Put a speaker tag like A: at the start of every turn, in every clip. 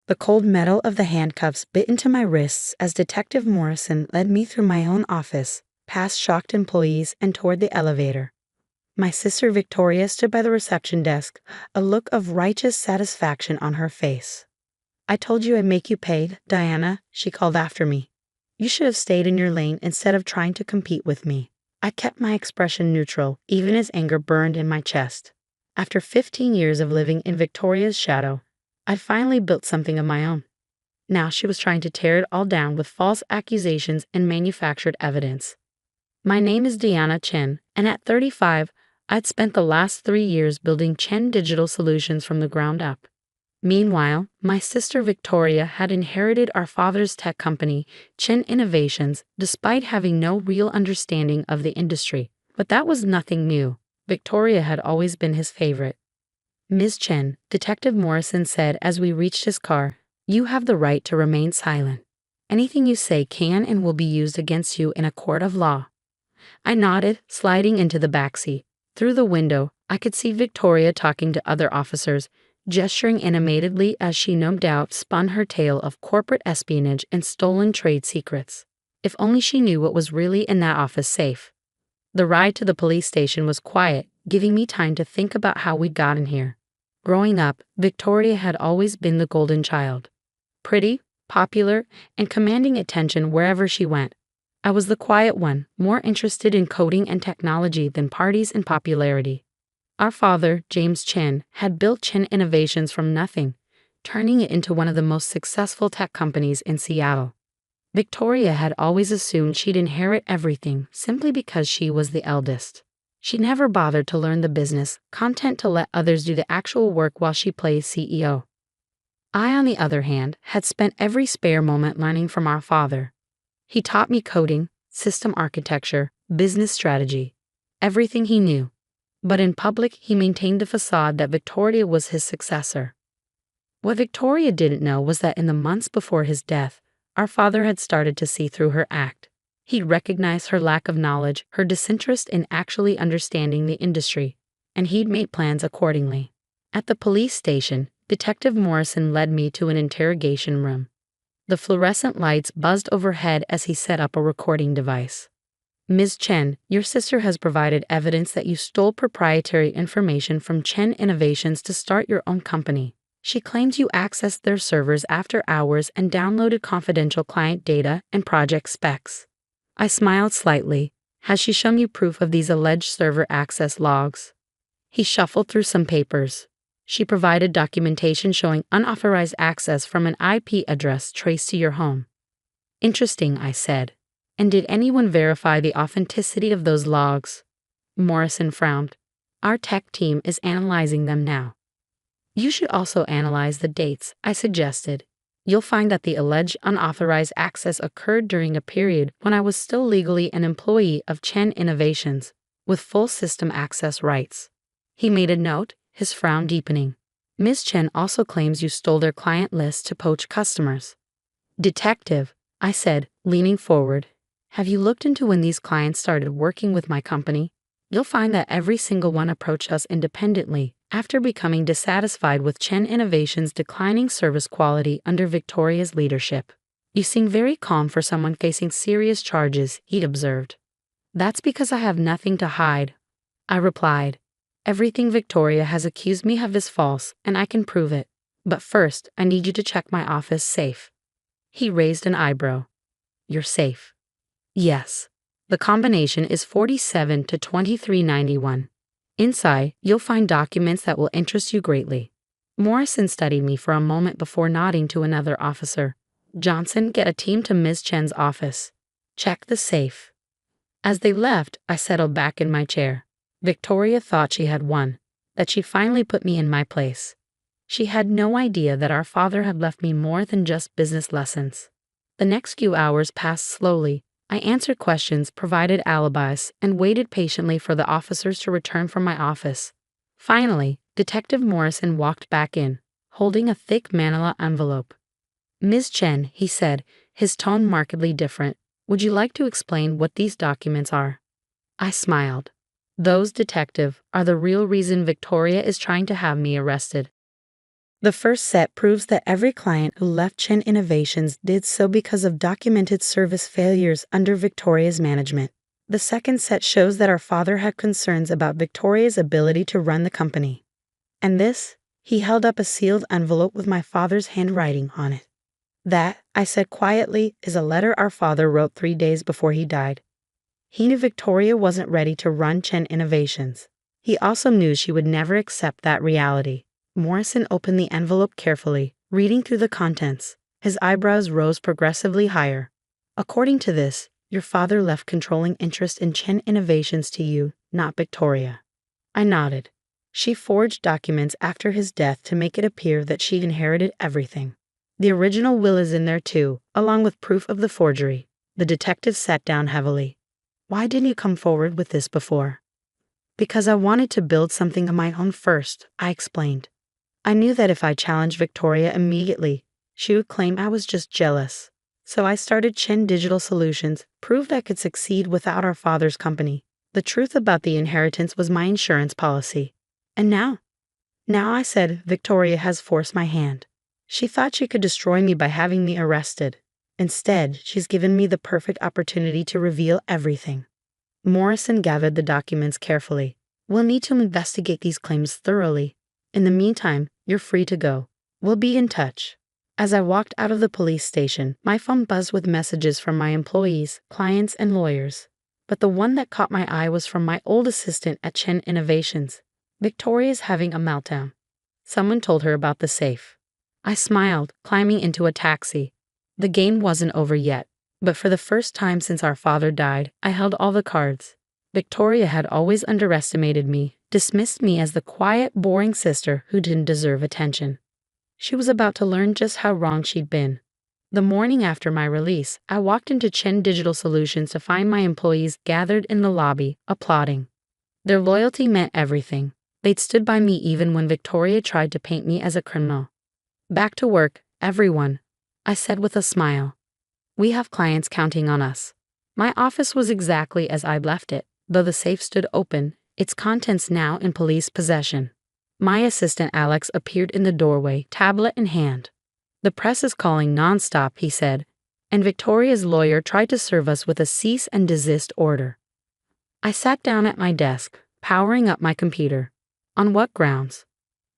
A: The cold metal of the handcuffs bit into my wrists as Detective Morrison led me through my own office, past shocked employees, and toward the elevator. My sister Victoria stood by the reception desk, a look of righteous satisfaction on her face. "I told you I'd make you pay, Diana," she called after me. "You should have stayed in your lane instead of trying to compete with me." I kept my expression neutral, even as anger burned in my chest. After 15 years of living in Victoria's shadow, I finally built something of my own. Now she was trying to tear it all down with false accusations and manufactured evidence. My name is Diana Chen, and at 35, I'd spent the last 3 years building Chen Digital Solutions from the ground up. Meanwhile, my sister Victoria had inherited our father's tech company, Chen Innovations, despite having no real understanding of the industry. But that was nothing new. Victoria had always been his favorite. "Ms. Chen," Detective Morrison said as we reached his car, "you have the right to remain silent. Anything you say can and will be used against you in a court of law." I nodded, sliding into the backseat. Through the window, I could see Victoria talking to other officers, gesturing animatedly as she no doubt spun her tale of corporate espionage and stolen trade secrets. If only she knew what was really in that office safe. The ride to the police station was quiet, giving me time to think about how we'd gotten here. Growing up, Victoria had always been the golden child. Pretty, popular, and commanding attention wherever she went. I was the quiet one, more interested in coding and technology than parties and popularity. Our father, James Chen, had built Chen Innovations from nothing, turning it into one of the most successful tech companies in Seattle. Victoria had always assumed she'd inherit everything simply because she was the eldest. She never bothered to learn the business, content to let others do the actual work while she played CEO. I, on the other hand, had spent every spare moment learning from our father. He taught me coding, system architecture, business strategy, everything he knew. But in public, he maintained the facade that Victoria was his successor. What Victoria didn't know was that in the months before his death, our father had started to see through her act. He'd recognized her lack of knowledge, her disinterest in actually understanding the industry, and he'd made plans accordingly. At the police station, Detective Morrison led me to an interrogation room. The fluorescent lights buzzed overhead as he set up a recording device. "Ms. Chen, your sister has provided evidence that you stole proprietary information from Chen Innovations to start your own company. She claims you accessed their servers after hours and downloaded confidential client data and project specs." I smiled slightly. "Has she shown you proof of these alleged server access logs?" He shuffled through some papers. "She provided documentation showing unauthorized access from an IP address traced to your home." "Interesting," I said. "And did anyone verify the authenticity of those logs?" Morrison frowned. "Our tech team is analyzing them now." "You should also analyze the dates," I suggested. "You'll find that the alleged unauthorized access occurred during a period when I was still legally an employee of Chen Innovations, with full system access rights." He made a note, his frown deepening. "Ms. Chen also claims you stole their client list to poach customers." "Detective," I said, leaning forward, "have you looked into when these clients started working with my company? You'll find that every single one approached us independently after becoming dissatisfied with Chen Innovations' declining service quality under Victoria's leadership." "You seem very calm for someone facing serious charges," he observed. "That's because I have nothing to hide," I replied. "Everything Victoria has accused me of is false, and I can prove it. But first, I need you to check my office safe." He raised an eyebrow. "Your safe?" "Yes. The combination is 47 to 2391. Inside, you'll find documents that will interest you greatly." Morrison studied me for a moment before nodding to another officer. "Johnson, get a team to Ms. Chen's office. Check the safe." As they left, I settled back in my chair. Victoria thought she had won, that she finally put me in my place. She had no idea that our father had left me more than just business lessons. The next few hours passed slowly. I answered questions, provided alibis, and waited patiently for the officers to return from my office. Finally, Detective Morrison walked back in, holding a thick manila envelope. "Ms. Chen," he said, his tone markedly different, "would you like to explain what these documents are?" I smiled. "Those, detective, are the real reason Victoria is trying to have me arrested." The first set proves that every client who left Chen Innovations did so because of documented service failures under Victoria's management. The second set shows that our father had concerns about Victoria's ability to run the company. And this, he held up a sealed envelope with my father's handwriting on it. That, I said quietly, is a letter our father wrote 3 days before he died. He knew Victoria wasn't ready to run Chen Innovations. He also knew she would never accept that reality. Morrison opened the envelope carefully, reading through the contents. His eyebrows rose progressively higher. According to this, your father left controlling interest in Chen Innovations to you, not Victoria. I nodded. She forged documents after his death to make it appear that she'd inherited everything. The original will is in there too, along with proof of the forgery. The detective sat down heavily. Why didn't you come forward with this before? Because I wanted to build something of my own first, I explained. I knew that if I challenged Victoria immediately, she would claim I was just jealous. So I started Chen Digital Solutions, proved I could succeed without our father's company. The truth about the inheritance was my insurance policy. And now? Now, I said, Victoria has forced my hand. She thought she could destroy me by having me arrested. Instead, she's given me the perfect opportunity to reveal everything. Morrison gathered the documents carefully. We'll need to investigate these claims thoroughly. In the meantime, you're free to go. We'll be in touch. As I walked out of the police station, my phone buzzed with messages from my employees, clients, and lawyers. But the one that caught my eye was from my old assistant at Chen Innovations. Victoria's having a meltdown. Someone told her about the safe. I smiled, climbing into a taxi. The game wasn't over yet, but for the first time since our father died, I held all the cards. Victoria had always underestimated me, dismissed me as the quiet, boring sister who didn't deserve attention. She was about to learn just how wrong she'd been. The morning after my release, I walked into Chen Digital Solutions to find my employees gathered in the lobby, applauding. Their loyalty meant everything. They'd stood by me even when Victoria tried to paint me as a criminal. Back to work, everyone, I said with a smile. We have clients counting on us. My office was exactly as I'd left it, though the safe stood open, its contents now in police possession. My assistant Alex appeared in the doorway, tablet in hand. The press is calling nonstop, he said, and Victoria's lawyer tried to serve us with a cease and desist order. I sat down at my desk, powering up my computer. On what grounds?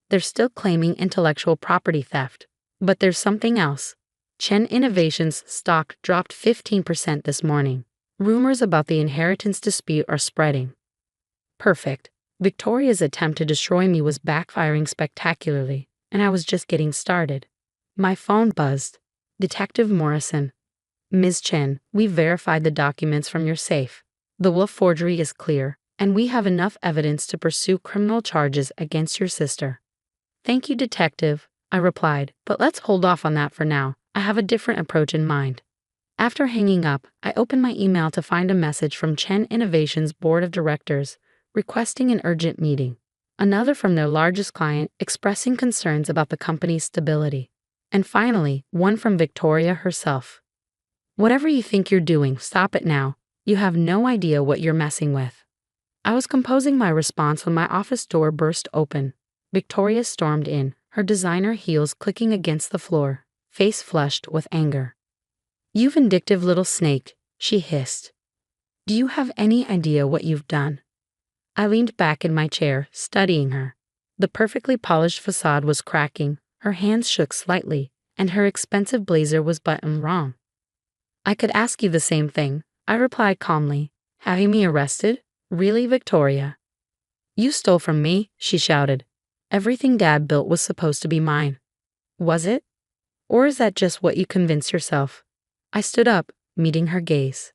A: They're still claiming intellectual property theft. But there's something else. Chen Innovations stock dropped 15% this morning. Rumors about the inheritance dispute are spreading. Perfect. Victoria's attempt to destroy me was backfiring spectacularly, and I was just getting started. My phone buzzed. Detective Morrison. Ms. Chen, we verified the documents from your safe. The will forgery is clear, and we have enough evidence to pursue criminal charges against your sister. Thank you, Detective, I replied, but let's hold off on that for now. I have a different approach in mind. After hanging up, I opened my email to find a message from Chen Innovations' board of directors requesting an urgent meeting. Another from their largest client expressing concerns about the company's stability. And finally, one from Victoria herself. Whatever you think you're doing, stop it now. You have no idea what you're messing with. I was composing my response when my office door burst open. Victoria stormed in, her designer heels clicking against the floor, face flushed with anger. You vindictive little snake, she hissed. Do you have any idea what you've done? I leaned back in my chair, studying her. The perfectly polished facade was cracking, her hands shook slightly, and her expensive blazer was buttoned wrong. I could ask you the same thing, I replied calmly. Having me arrested? Really, Victoria? You stole from me, she shouted. Everything Dad built was supposed to be mine. Was it? Or is that just what you convinced yourself? I stood up, meeting her gaze.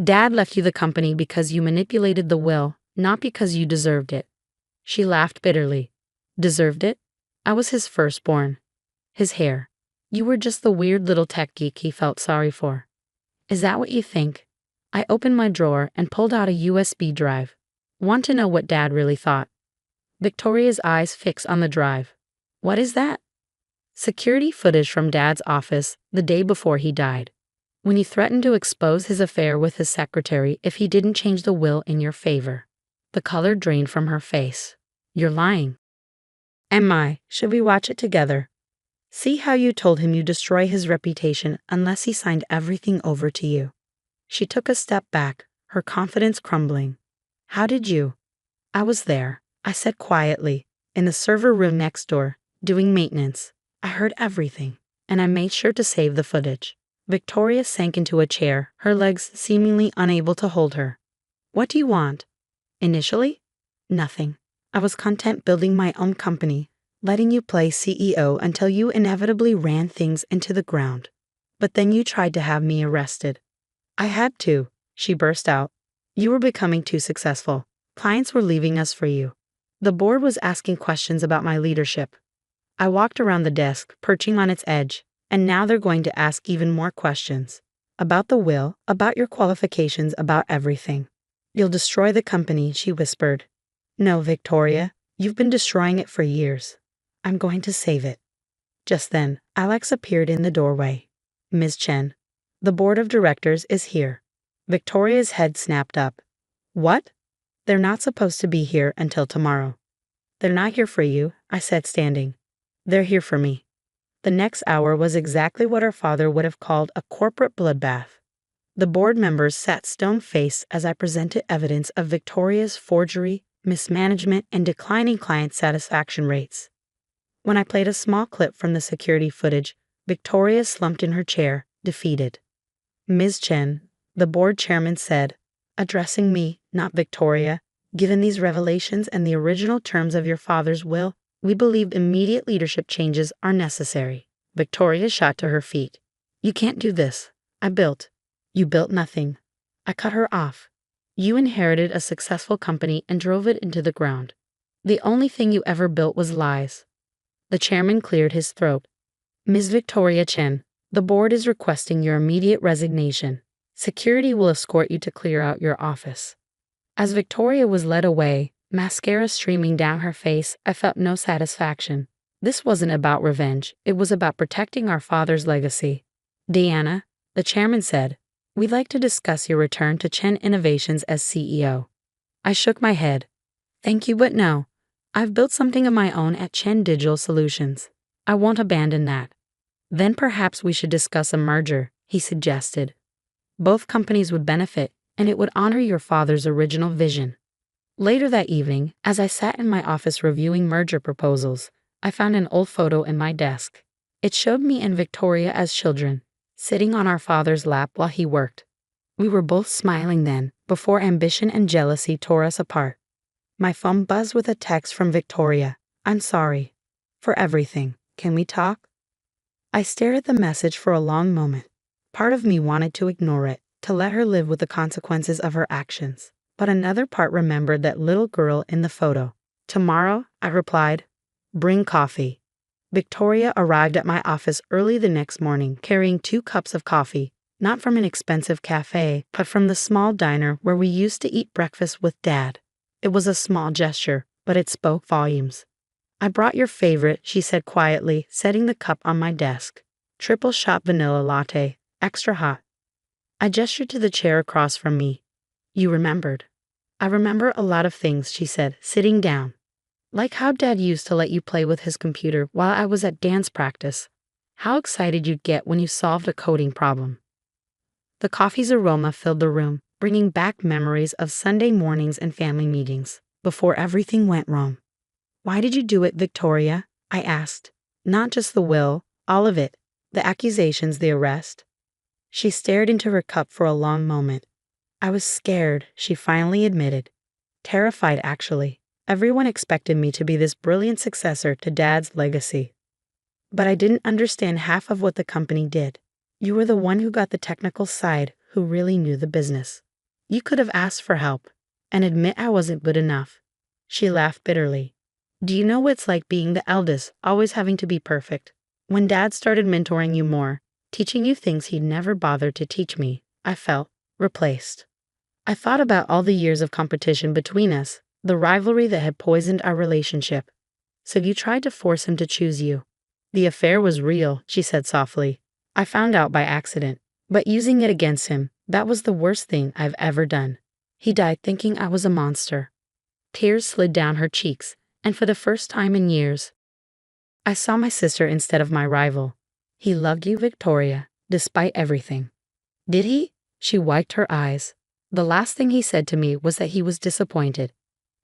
A: Dad left you the company because you manipulated the will, not because you deserved it. She laughed bitterly. Deserved it? I was his firstborn. His heir. You were just the weird little tech geek he felt sorry for. Is that what you think? I opened my drawer and pulled out a USB drive. Want to know what Dad really thought? Victoria's eyes fixed on the drive. What is that? Security footage from Dad's office the day before he died. When he threatened to expose his affair with his secretary if he didn't change the will in your favor. The color drained from her face. You're lying. Should we watch it together? See how you told him you'd destroy his reputation unless he signed everything over to you. She took a step back, her confidence crumbling. How did you? I was there, I said quietly, in the server room next door, doing maintenance. I heard everything, and I made sure to save the footage. Victoria sank into a chair, her legs seemingly unable to hold her. What do you want? Initially? Nothing. I was content building my own company, letting you play CEO until you inevitably ran things into the ground. But then you tried to have me arrested. I had to, she burst out. You were becoming too successful. Clients were leaving us for you. The board was asking questions about my leadership. I walked around the desk, perching on its edge, and now they're going to ask even more questions. About the will, about your qualifications, about everything. You'll destroy the company, she whispered. No, Victoria, you've been destroying it for years. I'm going to save it. Just then, Alex appeared in the doorway. Ms. Chen, the board of directors is here. Victoria's head snapped up. What? They're not supposed to be here until tomorrow. They're not here for you, I said, standing. They're here for me. The next hour was exactly what our father would have called a corporate bloodbath. The board members sat stone-faced as I presented evidence of Victoria's forgery, mismanagement, and declining client satisfaction rates. When I played a small clip from the security footage, Victoria slumped in her chair, defeated. Ms. Chen, the board chairman said, addressing me, not Victoria, given these revelations and the original terms of your father's will, we believe immediate leadership changes are necessary. Victoria shot to her feet. You can't do this. You built nothing. I cut her off. You inherited a successful company and drove it into the ground. The only thing you ever built was lies. The chairman cleared his throat. Ms. Victoria Chen, the board is requesting your immediate resignation. Security will escort you to clear out your office. As Victoria was led away, mascara streaming down her face, I felt no satisfaction. This wasn't about revenge, it was about protecting our father's legacy. Deanna, the chairman said, we'd like to discuss your return to Chen Innovations as CEO. I shook my head. Thank you, but no. I've built something of my own at Chen Digital Solutions. I won't abandon that. Then perhaps we should discuss a merger, he suggested. Both companies would benefit, and it would honor your father's original vision. Later that evening, as I sat in my office reviewing merger proposals, I found an old photo in my desk. It showed me and Victoria as children, sitting on our father's lap while he worked. We were both smiling then, before ambition and jealousy tore us apart. My phone buzzed with a text from Victoria. I'm sorry. For everything. Can we talk? I stared at the message for a long moment. Part of me wanted to ignore it, to let her live with the consequences of her actions. But another part remembered that little girl in the photo. Tomorrow, I replied. Bring coffee. Victoria arrived at my office early the next morning, carrying 2 cups of coffee, not from an expensive cafe, but from the small diner where we used to eat breakfast with Dad. It was a small gesture, but it spoke volumes. I brought your favorite, she said quietly, setting the cup on my desk. Triple shot vanilla latte, extra hot. I gestured to the chair across from me. You remembered. I remember a lot of things, she said, sitting down. Like how Dad used to let you play with his computer while I was at dance practice. How excited you'd get when you solved a coding problem. The coffee's aroma filled the room, bringing back memories of Sunday mornings and family meetings, before everything went wrong. Why did you do it, Victoria? I asked. Not just the will, all of it. The accusations, the arrest. She stared into her cup for a long moment. I was scared, she finally admitted. Terrified, actually. Everyone expected me to be this brilliant successor to Dad's legacy. But I didn't understand half of what the company did. You were the one who got the technical side, who really knew the business. You could have asked for help, and admit I wasn't good enough. She laughed bitterly. Do you know what it's like being the eldest, always having to be perfect? When Dad started mentoring you more, teaching you things he'd never bothered to teach me, I felt replaced. I thought about all the years of competition between us, the rivalry that had poisoned our relationship. So you tried to force him to choose you. The affair was real, she said softly. I found out by accident, but using it against him, that was the worst thing I've ever done. He died thinking I was a monster. Tears slid down her cheeks, and for the first time in years, I saw my sister instead of my rival. He loved you, Victoria, despite everything. Did he? She wiped her eyes. The last thing he said to me was that he was disappointed.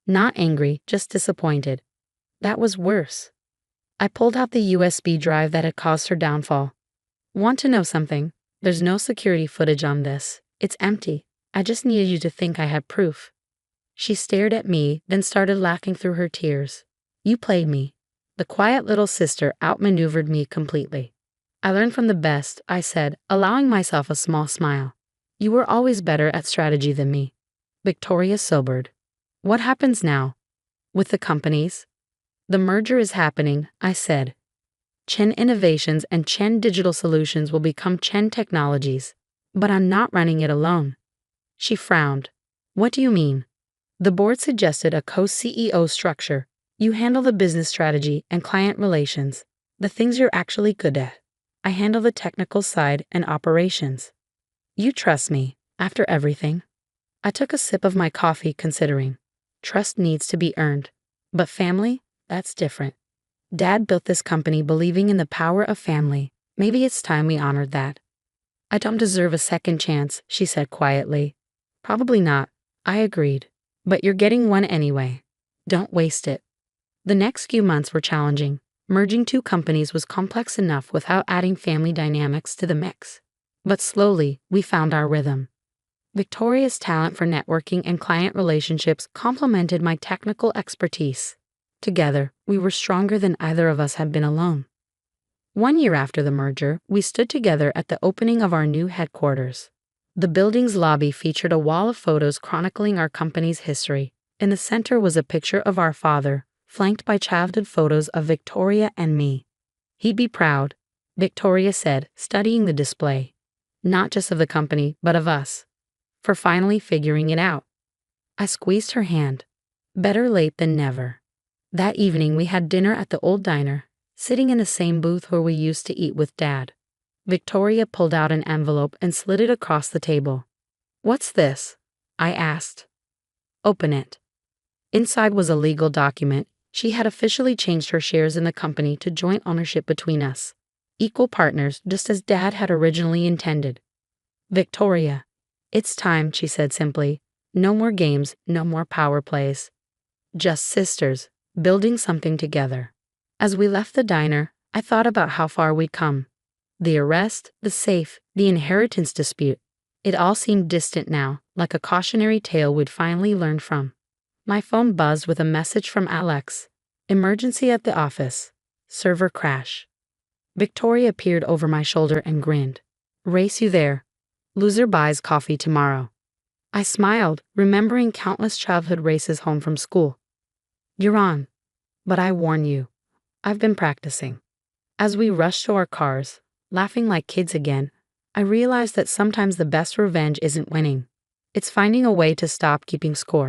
A: Not angry, just disappointed. That was worse. I pulled out the USB drive that had caused her downfall. Want to know something? There's no security footage on this. It's empty. I just needed you to think I had proof. She stared at me, then started laughing through her tears. You played me. The quiet little sister outmaneuvered me completely. I learned from the best, I said, allowing myself a small smile. You were always better at strategy than me. Victoria sobered. What happens now? With the companies? The merger is happening, I said. Chen Innovations and Chen Digital Solutions will become Chen Technologies. But I'm not running it alone. She frowned. What do you mean? The board suggested a co-CEO structure. You handle the business strategy and client relations, the things you're actually good at. I handle the technical side and operations. You trust me, after everything? I took a sip of my coffee, considering. Trust needs to be earned. But family? That's different. Dad built this company believing in the power of family. Maybe it's time we honored that. I don't deserve a second chance, she said quietly. Probably not, I agreed. But you're getting one anyway. Don't waste it. The next few months were challenging. Merging two companies was complex enough without adding family dynamics to the mix. But slowly, we found our rhythm. Victoria's talent for networking and client relationships complemented my technical expertise. Together, we were stronger than either of us had been alone. 1 year after the merger, we stood together at the opening of our new headquarters. The building's lobby featured a wall of photos chronicling our company's history. In the center was a picture of our father, flanked by childhood photos of Victoria and me. He'd be proud, Victoria said, studying the display. Not just of the company, but of us. For finally figuring it out. I squeezed her hand. Better late than never. That evening we had dinner at the old diner, sitting in the same booth where we used to eat with Dad. Victoria pulled out an envelope and slid it across the table. What's this? I asked. Open it. Inside was a legal document. She had officially changed her shares in the company to joint ownership between us. Equal partners, just as Dad had originally intended. Victoria. It's time, she said simply. No more games, no more power plays. Just sisters, building something together. As we left the diner, I thought about how far we'd come. The arrest, the safe, the inheritance dispute. It all seemed distant now, like a cautionary tale we'd finally learned from. My phone buzzed with a message from Alex. Emergency at the office. Server crash. Victoria peered over my shoulder and grinned. Race you there. Loser buys coffee tomorrow. I smiled, remembering countless childhood races home from school. You're on. But I warn you. I've been practicing. As we rushed to our cars, laughing like kids again, I realized that sometimes the best revenge isn't winning. It's finding a way to stop keeping score.